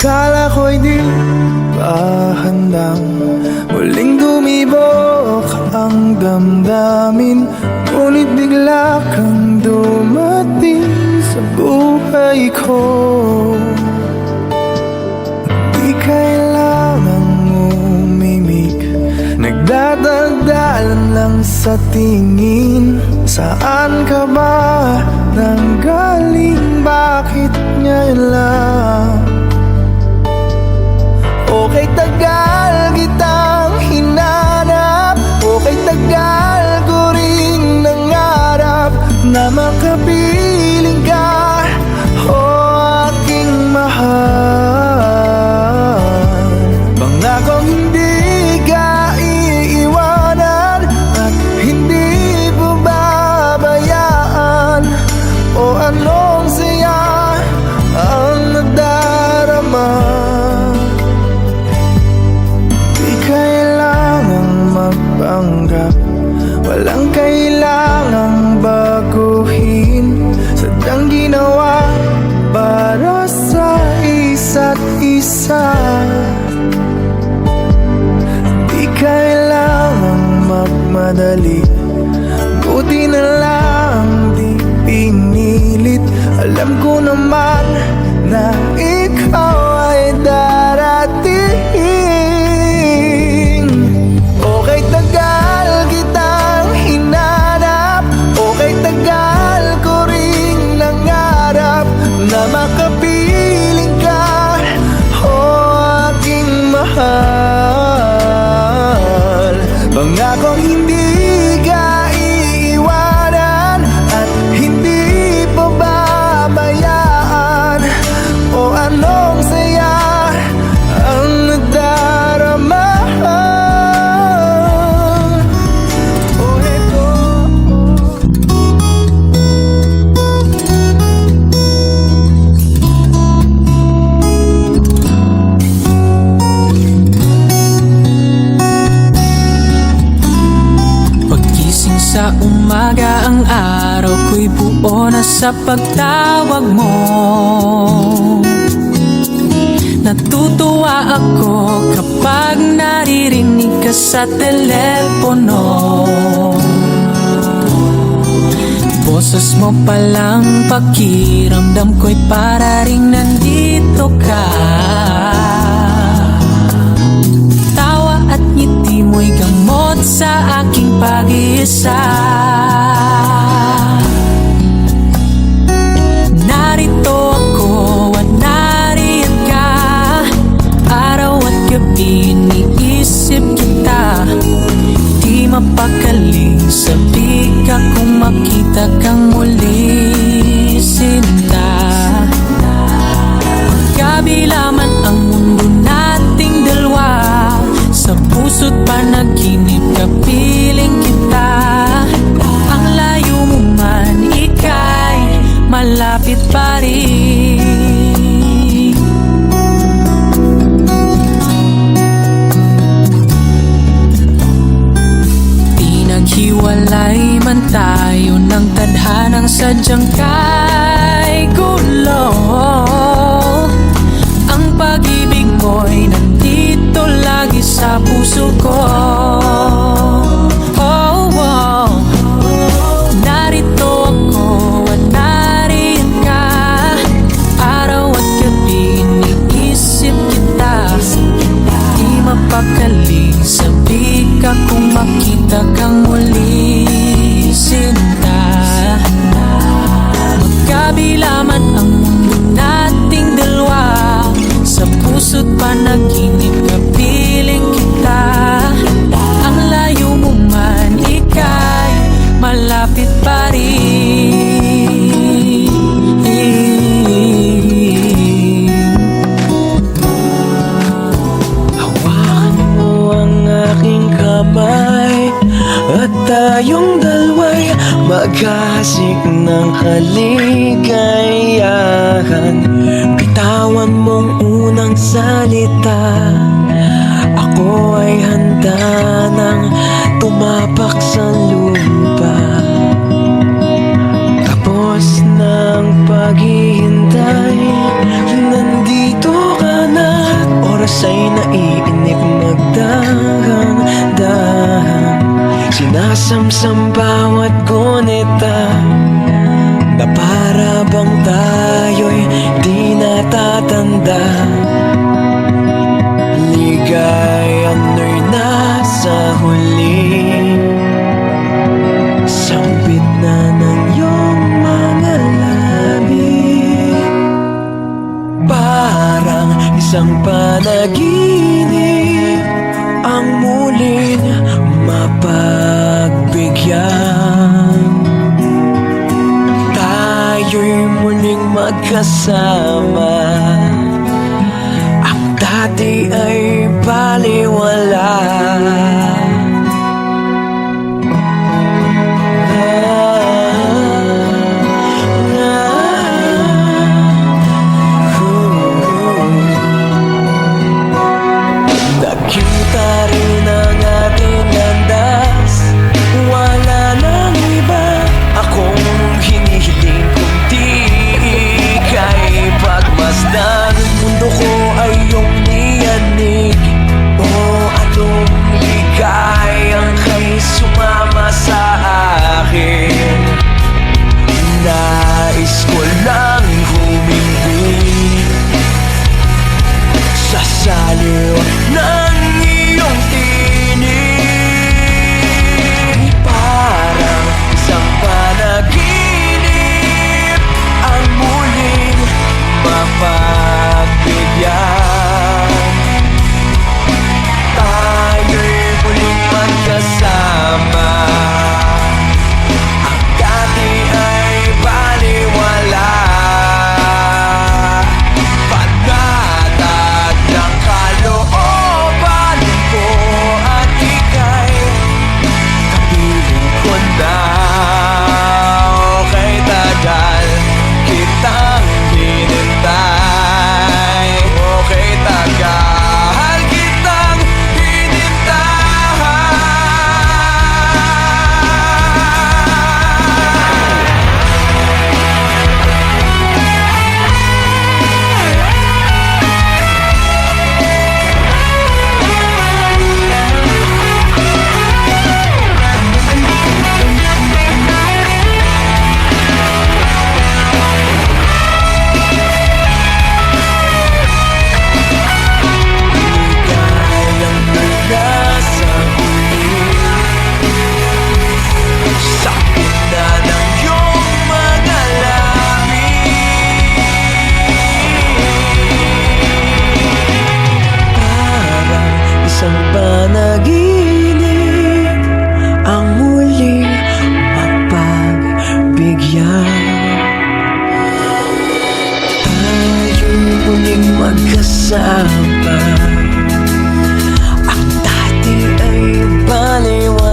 Akala ko'y di pa handang muling dumibok ang damdamin, ngunit bigla kang dumating sa buhay ko. Di kailangang umimik, nagdadaldalan lang sa tingin. Saan ka ba nanggaling? Bakit ngayon lang? Okay, tagal kitang hinanap, okay, tagal ko ring nangarap na makapiling ka, o aking mahal. Pangakong hindi ka iiwanan at hindi babayaan, o anong saya ang nadarama. Magpanggap, walang kailangang baguhin, sadyang ginawa para sa isa't isa. Di kailangang magmadali, buti na lang di pinilit. Alam ko naman na ikaw ay darating. Okay, tagal kitang hinanap, okay, tagal ko ring nangarap na makapiling ka, o aking mahal. Pangakong hindi ka iiwanan at hindi pababayaan, o anong saya ang nadarama. Sa umaga ang araw ko'y buo na sa pagtawag mo. Natutuwa ako kapag naririnig ka sa telepono. Boses mo palang pakiramdam ko'y para ring nandito ka. Tawa at ngiti mo'y gamot sa aking pag-iisa. Narito ako at nariyan ka, araw at gabi iniisip kita. Di mapakaling sabi ka kung makita kang muli, sinta. Magkabila man ang mundo nating dalawa, sa puso't panaginip kapiling kita. Ang layo mo man, ika'y malapit pa rin. Pinaghiwalay man tayo ng tadhanang sadyang kay gulo. Ang pag-ibig mo'y nandito lagi sa puso ko. Oh, oh. Narito ako at nariyan ka, araw at gabi iniisip kita. Di mapakaling sabi ka kung makita kang muli, sinta. Magkabila man ang mundo nating dalawa, sa puso't panaginip kapiling kita. Ang layo mo man, ika'y malapit pa rin. Hawakan mo ang aking kamay at tayong dalawa'y maghahasik ng haligayahan. Bitawan mong unang salita, ako ay handa nang tumapak sa lupa. Tapos ng paghihintay, nandito ka na. Samsam bawat gunita na para bang tayo'y di natatanda. Ligayang no'y nasa huli, sambit na ng iyong mga labi. Parang isang panaginip ang muling mapagbigyan. Tayo'y muling magkasama, ang dati ay baliwala. Nakita rin ang ating landas, wala nang iba akong hinihiling kundi ika'y pagmasdan. Mundo ko ay iyong niyanig, o anong ligayang kay sumama sa akin. Nais ko lang humingi sa saliw ng iyong tinig. Parang isang panaginip ang muling mapagbigyan. Tayo'y muling magkasama, ang dati ay baliwala. Panatag ng kalooban ko at ika'y kapiling ko na. Okay, tagal kitang hinintay. Okay, tagal kitang hinintay. Ligayang mula sa huli, sakit na ng iyong mga labi. Parang isang panaginip ang muling mapagbigyan. Tayo'y muling magkasama, ang dati ay baliwala.